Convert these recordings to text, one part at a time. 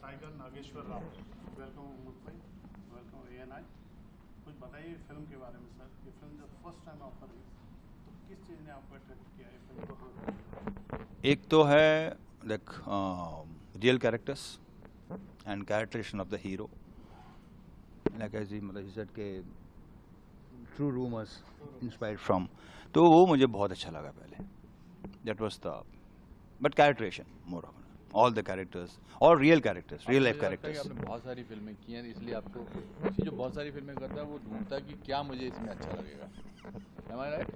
Tiger Nageswara Rao, welcome Mumbai, welcome ANI। कुछ बताइए film के बारे में सर। ये फिल्म जब फर्स्ट टाइम ऑफर हुई तो किस चीज़ ने आपको अट्रैक्ट किया है फिल्म को? एक तो है like real characters and characterization of the hero, like as ही मतलब सेड के ट्रू रूमर्स इंस्पायर्ड फ्रॉम, तो वो मुझे बहुत अच्छा लगा पहले। That was the but characterization more of all the characters और real characters, real life characters. आपने बहुत सारी फिल्में की हैं, इसलिए आपको किसी जो बहुत सारी फिल्में करता है वो ढूंढता है कि क्या मुझे इसमें अच्छा लगेगा। Am I right?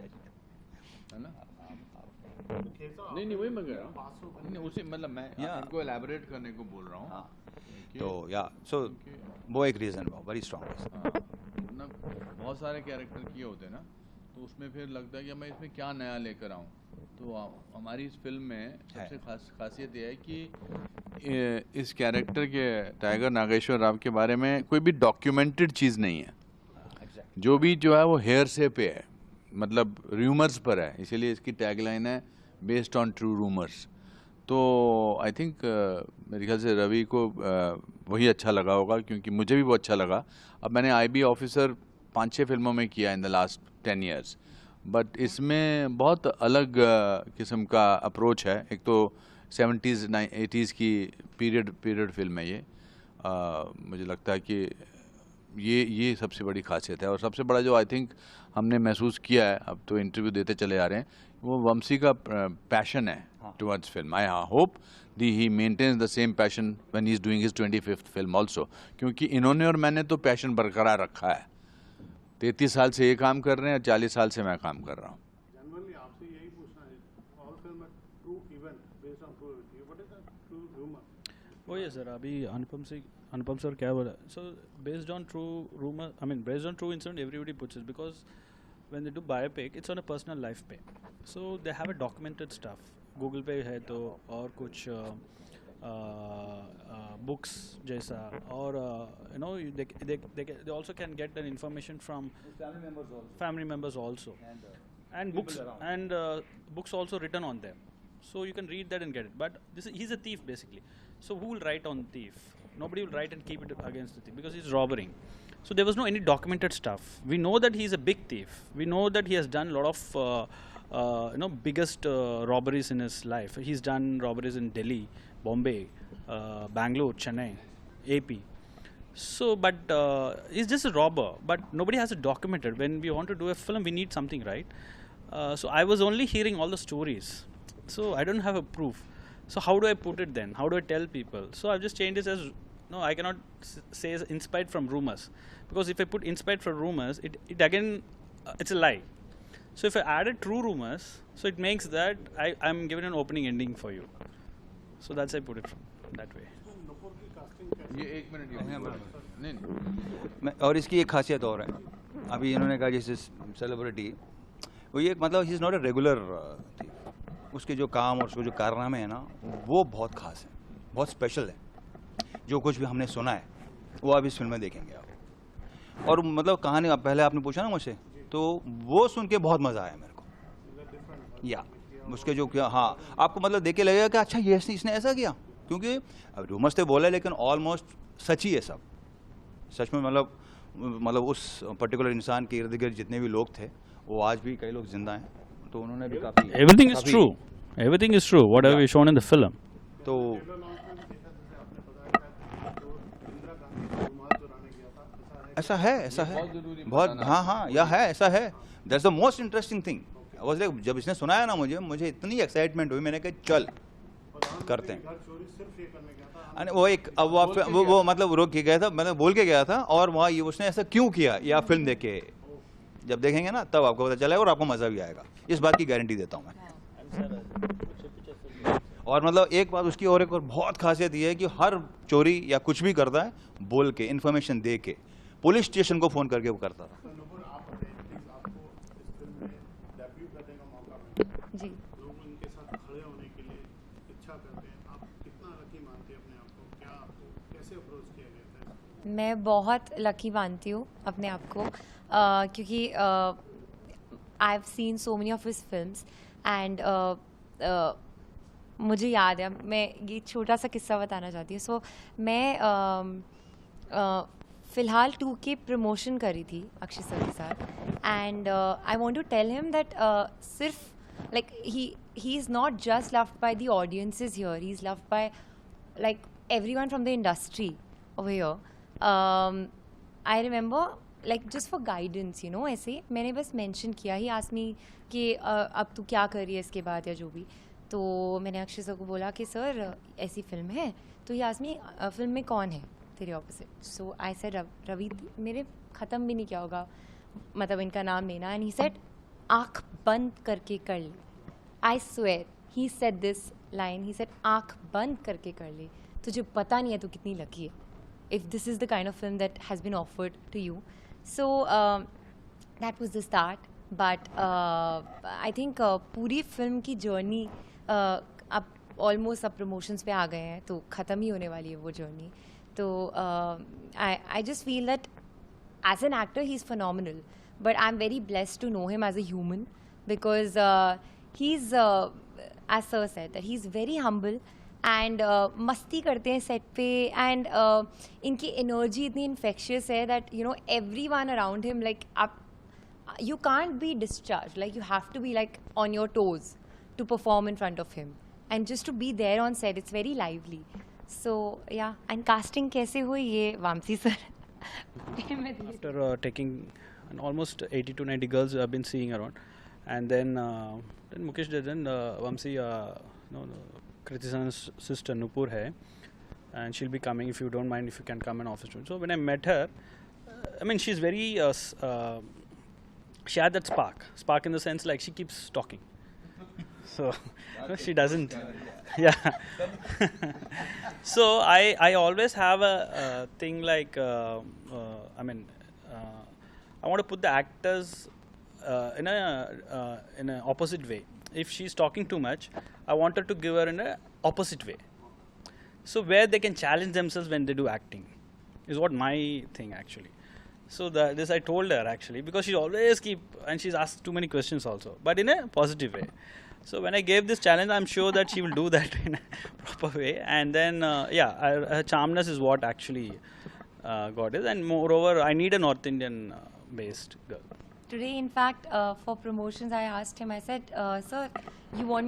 है ना? नहीं वही मैं कह रहा हूँ। नहीं उसी मतलब मैं इनको एलैबोरेट करने को बोल रहा हूँ। हाँ, तो या सो वो एक रीज़न है, वेरी स्ट्रॉन्ग। बहुत सारे कैरेक्टर किए होते हैं ना, तो उसमें फिर लगता है कि मैं इसमें क्या नया लेकर आऊँ। तो हमारी इस फिल्म में सबसे खासियत यह है कि इस कैरेक्टर के टाइगर नागेश्वर राव के बारे में कोई भी डॉक्यूमेंटेड चीज़ नहीं है। जो भी जो है वो हेयरसे पे है, मतलब रूमर्स पर है, इसीलिए इसकी टैगलाइन है बेस्ड ऑन ट्रू रूमर्स। तो आई थिंक मेरे ख्याल से रवि को वही अच्छा लगा होगा, क्योंकि मुझे भी वो अच्छा लगा। अब मैंने IB ऑफिसर 5-6 फिल्मों में किया in the last 10 years, but इसमें बहुत अलग किस्म का अप्रोच है। एक तो 70s 80s की पीरियड फिल्म है ये। मुझे लगता है कि ये सबसे बड़ी खासियत है, और सबसे बड़ा जो आई थिंक हमने महसूस किया है, अब तो इंटरव्यू देते चले आ रहे हैं, वो वंशी का पैशन है towards film. I hope he maintains the same passion when he is doing his 25th film also, क्योंकि इन्होंने और मैंने तो पैशन बरकरार रखा है। 33 साल से ये काम कर रहे हैं, 40 साल से मैं काम कर रहा हूँ। जनरली आपसे यही पूछना है, all film true event based on true, what is the true rumour? Oh yeah sir, अभी अनुपम सर क्या बोला, so based on true rumour, I mean based on true incident everybody puts it, because when they do biopic it's on a personal life पे, so they have a documented stuff, Google पे है तो, और कुछ books जैसा, और you know they also can get an information from family members also, and books and books also written on them, so you can read that and get it. But he's a thief basically, so who will write on thief? Nobody will write and keep it against the thief because he's robbing. So there was no any documented stuff. We know that he's a big thief. We know that he has done a lot of biggest robberies in his life. He's done robberies in Delhi, Bombay, Bangalore, Chennai, AP. So, but he's just a robber. But nobody has it documented. When we want to do a film, we need something, right? So I was only hearing all the stories. So I don't have a proof. So how do I put it then? How do I tell people? So I've just changed it as, no, I cannot say inspired from rumors, because if I put inspired from rumors, it again it's a lie. So if I added true rumors, so it makes that I'm giving an opening ending for you. So that's I put it from that way. ये 1 minute नहीं, और इसकी एक खासियत और है, अभी इन्होंने कहा जैसे सेलिब्रिटी, वो ये मतलब he is not a regular, उसके जो काम और उसके जो कारनामे हैं ना, वो बहुत खास है, बहुत स्पेशल है। जो कुछ भी हमने सुना है वो आप इस फिल्म में देखेंगे आप। और मतलब कहानी पहले आपने पूछा ना मुझसे, तो वो सुन के बहुत मज़ा आया मेरे को। या उसके जो क्या, हाँ, आपको मतलब देख के लगेगा कि अच्छा ये इसने ऐसा किया, क्योंकि अब रूमर्स तो बोला, लेकिन ऑलमोस्ट सच ही है सब। सच में मतलब उस पर्टिकुलर इंसान के इर्द गिर्द जितने भी लोग थे, वो आज भी कई लोग जिंदा हैं, तो उन्होंने भी काफ़ी Everything is true, whatever we shown in the film. तो ऐसा है बहुत, हाँ या है, ऐसा है। That's the most interesting thing. जब इसने सुनाया ना मुझे इतनी एक्साइटमेंट हुई, मैंने कहा चल करते हैं। वो एक अब वो मतलब रोक के गया था, मतलब बोल के गया था, और वहाँ ये उसने ऐसा क्यों किया, या फिल्म देख के जब देखेंगे ना तब आपको पता चलेगा, और आपको मज़ा भी आएगा, इस बात की गारंटी देता हूँ मैं। और मतलब एक बात उसकी और एक और बहुत खासियत ये है कि हर चोरी या कुछ भी करता है बोल के, इन्फॉर्मेशन दे के, पुलिस स्टेशन को फ़ोन करके वो करता था। जी, लोग उनके साथ खड़े होने के लिए इच्छा करते हैं, आप कितना लकी मानते हैं अपने आप को? क्या आपको कैसे अप्रोच किया गया था? मैं बहुत लकी मानती हूँ अपने आप को, क्योंकि I have seen so many of his films, and मुझे याद है, मैं ये छोटा सा किस्सा बताना चाहती हूँ. सो मैं फ़िलहाल 2 की प्रमोशन करी थी अक्षय सर के साथ. And I want to tell him that सिर्फ like he is not just loved by the audiences here, he's loved by like everyone from the industry over here. I remember like just for guidance, you know, ऐसे मैंने बस mention किया, ही asked me कि अब तू क्या कर रही है इसके बाद या जो भी. तो मैंने अक्षय सर को बोला कि सर ऐसी फिल्म है. तो ही asked me फिल्म में कौन है तेरे opposite. So I said Ravi. मेरे ख़त्म भी नहीं किया होगा मतलब इनका नाम लेना. एंड ही सेड आँख बंद करके कर ले. I swear, he said this line. He said, "आँख बंद करके कर ले. तुझे पता नहीं है तू कितनी लकी है. If this is the kind of film that has been offered to you." So that was the start. But I think पूरी फिल्म की जर्नी अब ऑलमोस्ट अब प्रमोशंस पे आ गए हैं तो ख़त्म ही होने वाली है वो जर्नी. तो I just feel that as an actor he's phenomenal. But I'm very blessed to know him as a human because he's as sir said that he's very humble and मस्ती करते हैं सेट पे. And इनकी energy इतनी infectious है that you know everyone around him like up, you can't be discharged, like you have to be like on your toes to perform in front of him and just to be there on set, it's very lively. So yeah, and casting कैसे हुई ये Vamsi sir. After taking almost 80 to 90 girls I've been seeing around, and then Mukesh did, then Vamsi, Kriti San's sister Nupur hai, and she'll be coming. If you don't mind, if you can come in office. So when I met her, I mean she's very she had that spark in the sense like she keeps talking. So no, she doesn't. Yeah. So I always have a thing like I mean I want to put the actors in a opposite way. If she's talking too much, I want her to give her in a opposite way. So where they can challenge themselves when they do acting is what my thing actually. So this I told her actually because she always and she's asked too many questions also, but in a positive way. So when I gave this challenge, I'm sure that she will do that in a proper way. And then her charmness is what actually got it. And moreover, I need a North Indian based girl. Today, in fact, for promotions, I asked him. I said, "Sir, you want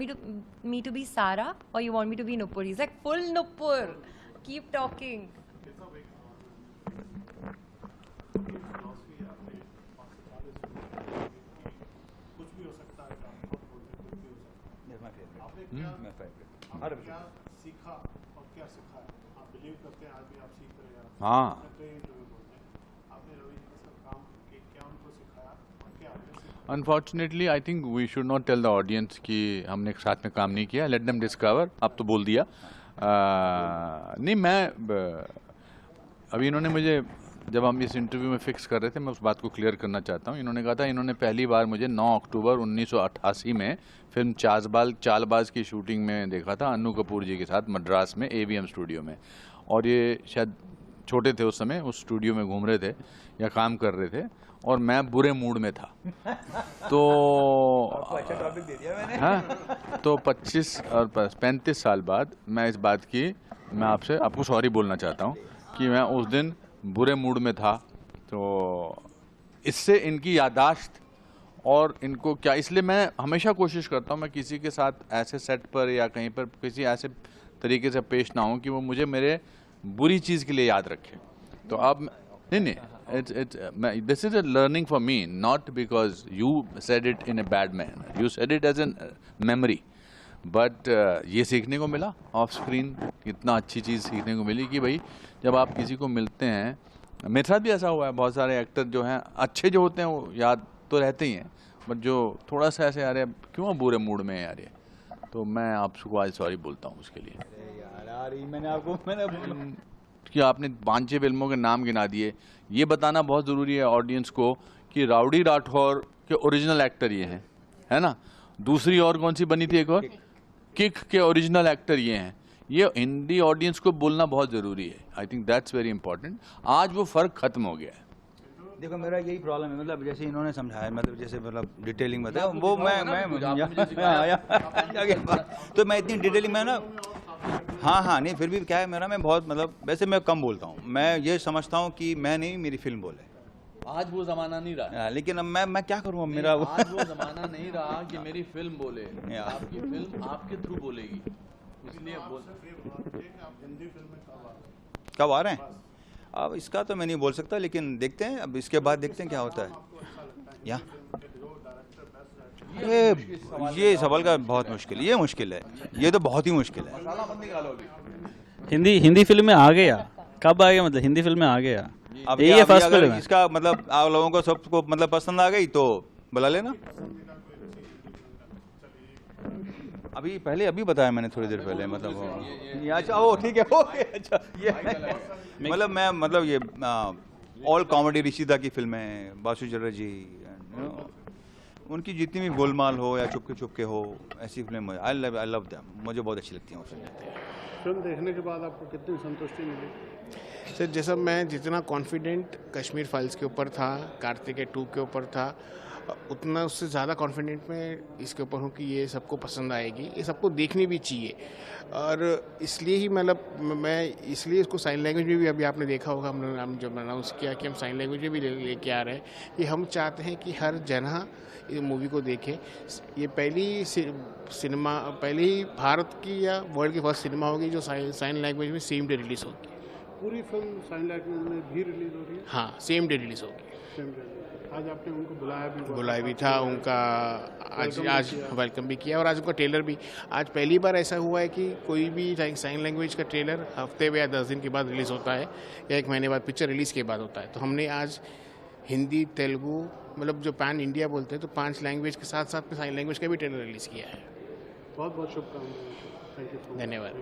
me to be Sara or you want me to be Nupur?" He's like, "Full Nupur. Keep talking." हाँ. Unfortunately, I think we should not tell the audience कि हमने एक साथ में काम नहीं किया. Let them discover. अब तो बोल दिया. नहीं, मैं अभी इन्होंने मुझे जब हम इस इंटरव्यू में फिक्स कर रहे थे, मैं उस बात को क्लियर करना चाहता हूँ. इन्होंने कहा था इन्होंने पहली बार मुझे 9 अक्टूबर 1988 में फिल्म चालबाज की शूटिंग में देखा था अन्नू कपूर जी के साथ मद्रास में AVM स्टूडियो में. और ये शायद छोटे थे उस समय, उस स्टूडियो में घूम रहे थे या काम कर रहे थे और मैं बुरे मूड में था. तो अच्छा टॉपिक दे दिया मैंने. हाँ, तो 25 और 35 साल बाद मैं इस बात की मैं आपको सॉरी बोलना चाहता हूँ कि मैं उस दिन बुरे मूड में था. तो इससे इनकी याददाश्त और इनको क्या, इसलिए मैं हमेशा कोशिश करता हूँ मैं किसी के साथ ऐसे सेट पर या कहीं पर किसी ऐसे तरीके से पेश ना हूँ कि वो मुझे मेरे बुरी चीज़ के लिए याद रखे. तो अब नहीं, this is a learning for me, not because you said it in a bad manner. You said it as a memory. But ये सीखने को मिला ऑफ स्क्रीन, इतना अच्छी चीज़ सीखने को मिली कि भाई जब आप किसी को मिलते हैं, मेरे साथ भी ऐसा हुआ है. बहुत सारे एक्टर जो हैं अच्छे जो होते हैं वो याद तो रहते ही हैं, बट जो थोड़ा सा ऐसे यार क्यों बुरे मूड में यार ये, तो मैं आपको आज सॉरी बोलता हूँ उसके लिए. मैंने कि आपने 5-6 फिल्मों के नाम गिना दिए. ये बताना बहुत ज़रूरी है ऑडियंस को कि राउडी राठौर के ओरिजिनल एक्टर ये हैं, है ना. दूसरी और कौन सी बनी थी एक और, किक के ओरिजिनल एक्टर ये हैं. ये हिंदी ऑडियंस को बोलना बहुत ज़रूरी है. I think that's very important. आज वो फ़र्क ख़त्म हो गया है. देखो मेरा यही प्रॉब्लम है, मतलब जैसे इन्होंने समझाया, मतलब जैसे मतलब डिटेलिंग बताया आपको वो सिखाऊंगा ना कुछ, आपने मुझे सिखाया। तो मैं इतनी डिटेलिंग में ना, हाँ नहीं, फिर भी क्या है मेरा, मैं बहुत मतलब वैसे मैं कम बोलता हूँ, मैं ये समझता हूँ कि मैं नहीं, मेरी फिल्म बोले। आज वो जमाना नहीं रहा, लेकिन अब मैं क्या करूँ, अब नहीं, मेरा आज वो जमाना नहीं रहा कि मेरी फिल्म बोले, या। आपकी फिल्म आपके थ्रू बोलेगी, इसलिए बोल आपसे ये बात है कि आप हिंदी फिल्म में कब आ रहे हैं? कब आ रहे हैं? अब इसका तो मैं नहीं बोल सकता, लेकिन देखते हैं, अब इसके बाद देखते हैं क्या होता है। आपको अच्छा लगता है या हिंदी फिल्म के जो डायरेक्टर बेस्ट डायरेक्टर ये सवाल का बहुत मुश्किल, ये मुश्किल है, ये तो बहुत ही मुश्किल है। मसाला मत निकालो अभी। हिंदी फिल्म में आ गया, कब आ गया, मतलब हिंदी फिल्म में आ गया, अब यही है अभी फर्स्ट अगर फिल्म है। इसका मतलब आप लोगों को सबको मतलब पसंद आ गई तो बुला लेना। अभी पहले अभी बताया मैंने थोड़ी देर पहले, मतलब ये अच्छा, ओ ठीक है, ओके, अच्छा ये मतलब मैं मतलब ये ऑल कॉमेडी ऋषिदा की फिल्में, बासु चटर्जी, उनकी जितनी भी गोलमाल हो या चुपके चुपके हो, ऐसी फिल्में आई लव दैम, मुझे बहुत अच्छी लगती हैं वो फिल्में। फिल्म देखने के बाद आपको कितनी संतुष्टि मिली? सर जैसा मैं जितना कॉन्फिडेंट कश्मीर फाइल्स के ऊपर था, कार्तिकेय 2 के ऊपर था, उतना उससे ज़्यादा कॉन्फिडेंट मैं इसके ऊपर हूँ कि ये सबको पसंद आएगी, ये सबको देखनी भी चाहिए। और इसलिए ही मतलब मैं इसलिए इसको साइन लैंग्वेज में भी अभी आपने देखा होगा, हम जब अनाउंस किया कि हम साइन लैंग्वेज में भी लेके आ रहे हैं कि हम चाहते हैं कि हर जगह ये मूवी को देखें। ये पहली भारत की या वर्ल्ड की फर्स्ट सिनेमा होगी जो साइन लैंग्वेज में सेम डे रिलीज़ होगी। पूरी फिल्म साइन लैंग्वेज में भी रिलीज हो रही है? हाँ, सेम डे रिलीज़ होगी। Same day. आज आपने उनको बुलाया भी था, उनका आज वेलकम भी किया, और आज उनका ट्रेलर भी, आज पहली बार ऐसा हुआ है कि कोई भी साइन लैंग्वेज का ट्रेलर हफ्ते या 10 दिन के बाद रिलीज़ होता है या 1 महीने बाद पिक्चर रिलीज़ के बाद होता है। तो हमने आज हिंदी, तेलुगु, मतलब जो पैन इंडिया बोलते हैं, तो 5 लैंग्वेज के साथ साथ में साइन लैंग्वेज का भी ट्रेलर रिलीज़ किया है। बहुत बहुत शुभकामनाएं। Thank you. धन्यवाद।